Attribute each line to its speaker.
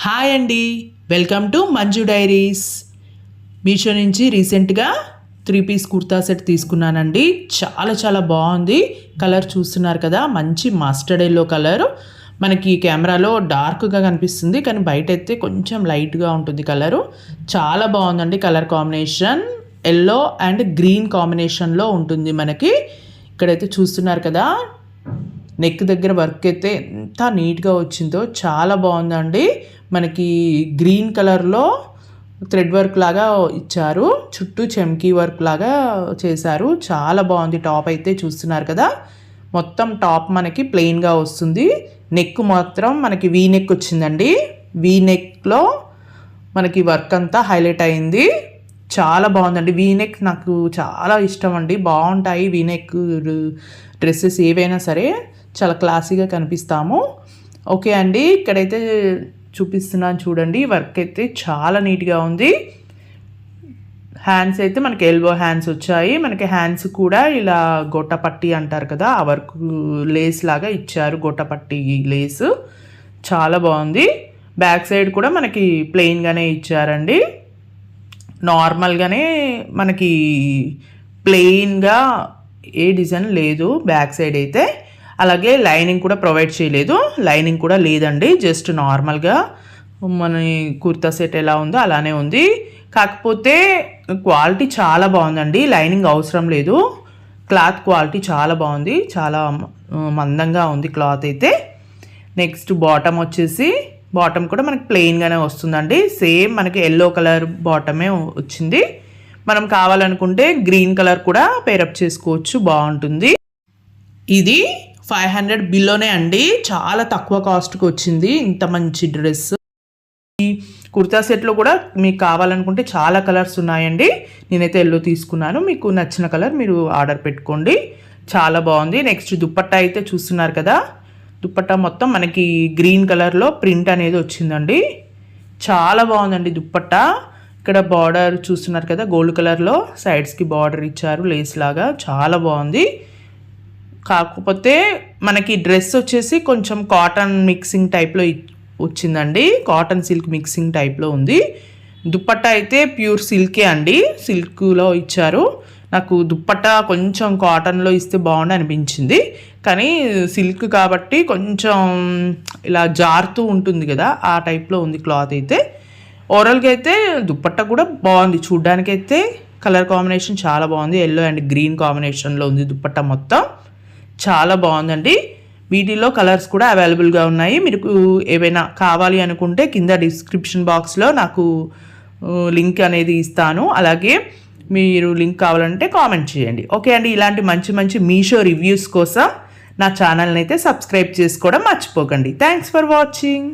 Speaker 1: Hi అండి, welcome to Manju diaries. Meesho నుంచి రీసెంట్గా 3 పీస్ కుర్తా సెట్ తీసుకున్నానండి. చాలా చాలా బాగుంది. కలర్ చూస్తున్నారు కదా, మంచి మస్టర్డ్ ఎల్లో కలర్. మనకి కెమెరాలో డార్క్గా కనిపిస్తుంది, కానీ బయట అయితే కొంచెం లైట్గా ఉంటుంది కలరు. చాలా బాగుందండి colour combination. Yellow and green కాంబినేషన్లో ఉంటుంది మనకి. ఇక్కడైతే చూస్తున్నారు కదా, నెక్ దగ్గర వర్క్ అయితే ఎంత నీట్గా వచ్చిందో, చాలా బాగుందండి. మనకి గ్రీన్ కలర్లో థ్రెడ్ వర్క్ లాగా ఇచ్చారు, చుట్టూ చెమ్కీ వర్క్ లాగా చేశారు. చాలా బాగుంది. టాప్ అయితే చూస్తున్నారు కదా, మొత్తం టాప్ మనకి ప్లెయిన్గా వస్తుంది. నెక్ మాత్రం మనకి వీ నెక్ వచ్చిందండి. వీ నెక్లో మనకి వర్క్ అంతా హైలైట్ అయింది. చాలా బాగుందండి. వీ నెక్ నాకు చాలా ఇష్టం అండి. బాగుంటాయి వీ నెక్ డ్రెస్సెస్ ఏవైనా సరే, చాలా క్లాసీగా కనిపిస్తాము. ఓకే అండి, ఇక్కడైతే చూపిస్తున్నాను చూడండి. వర్క్ అయితే చాలా నీట్గా ఉంది. హ్యాండ్స్ అయితే మనకి ఎల్బో హ్యాండ్స్ వచ్చాయి. మనకి హ్యాండ్స్ కూడా ఇలా గొట్టపట్టి అంటారు కదా, ఆ వర్క్ లేస్ లాగా ఇచ్చారు. గొట్టపట్టి లేస్ చాలా బాగుంది. బ్యాక్ సైడ్ కూడా మనకి ప్లెయిన్గానే ఇచ్చారండి. నార్మల్గానే మనకి ప్లెయిన్గా ఏ డిజైన్ లేదు బ్యాక్ సైడ్ అయితే. అలాగే లైనింగ్ కూడా ప్రొవైడ్ చేయలేదు. లైనింగ్ కూడా లేదండి, జస్ట్ నార్మల్గా మన కుర్తా సెట్ ఎలా ఉందో అలానే ఉంది. కాకపోతే క్వాలిటీ చాలా బాగుందండి. లైనింగ్ అవసరం లేదు. క్లాత్ క్వాలిటీ చాలా బాగుంది, చాలా మందంగా ఉంది క్లాత్ అయితే. నెక్స్ట్ బాటమ్ వచ్చేసి, బాటమ్ కూడా మనకి ప్లెయిన్గానే వస్తుందండి. సేమ్ మనకి ఎల్లో కలర్ బాటమే వచ్చింది. మనం కావాలనుకుంటే గ్రీన్ కలర్ కూడా పేరప్ చేసుకోవచ్చు, బాగుంటుంది. ఇది 500 బిలోనే అండి, చాలా తక్కువ కాస్ట్కి వచ్చింది ఇంత మంచి డ్రెస్. ఈ కుర్తా సెట్లో కూడా మీకు కావాలనుకుంటే చాలా కలర్స్ ఉన్నాయండి. నేనైతే ఎల్లో తీసుకున్నాను. మీకు నచ్చిన కలర్ మీరు ఆర్డర్ పెట్టుకోండి. చాలా బాగుంది. నెక్స్ట్ దుప్పట్టా అయితే చూస్తున్నారు కదా, దుప్పట్టా మొత్తం మనకి గ్రీన్ కలర్లో ప్రింట్ అనేది వచ్చిందండి. చాలా బాగుందండి దుప్పట్టా. ఇక్కడ బార్డర్ చూస్తున్నారు కదా, గోల్డ్ కలర్లో సైడ్స్కి బార్డర్ ఇచ్చారు లేస్ లాగా. చాలా బాగుంది. కాకపోతే మనకి డ్రెస్ వచ్చేసి కొంచెం కాటన్ మిక్సింగ్ టైప్లో వచ్చిందండి. కాటన్ సిల్క్ మిక్సింగ్ టైప్లో ఉంది. దుప్పట్టా అయితే ప్యూర్ సిల్కే అండి, సిల్క్లో ఇచ్చారు. నాకు దుప్పట్టా కొంచెం కాటన్లో ఇస్తే బాగుండు అనిపించింది, కానీ సిల్క్ కాబట్టి కొంచెం ఇలా జారుతూ ఉంటుంది కదా, ఆ టైప్లో ఉంది క్లాత్ అయితే. ఓవరాల్గా అయితే దుప్పట్టా కూడా బాగుంది చూడ్డానికైతే. కలర్ కాంబినేషన్ చాలా బాగుంది. ఎల్లో అండ్ గ్రీన్ కాంబినేషన్లో ఉంది దుప్పట్టా మొత్తం. చాలా బాగుందండి. వీటిలో కలర్స్ కూడా అవైలబుల్గా ఉన్నాయి. మీకు ఏవైనా కావాలి అనుకుంటే కింద డిస్క్రిప్షన్ బాక్స్లో నాకు లింక్ అనేది ఇస్తాను. అలాగే మీరు లింక్ కావాలంటే కామెంట్ చేయండి. ఓకే అండి, ఇలాంటి మంచి మంచి మీషో రివ్యూస్ కోసం నా ఛానల్ని అయితే సబ్స్క్రైబ్ చేసుకోవడం మర్చిపోకండి. Thanks for watching.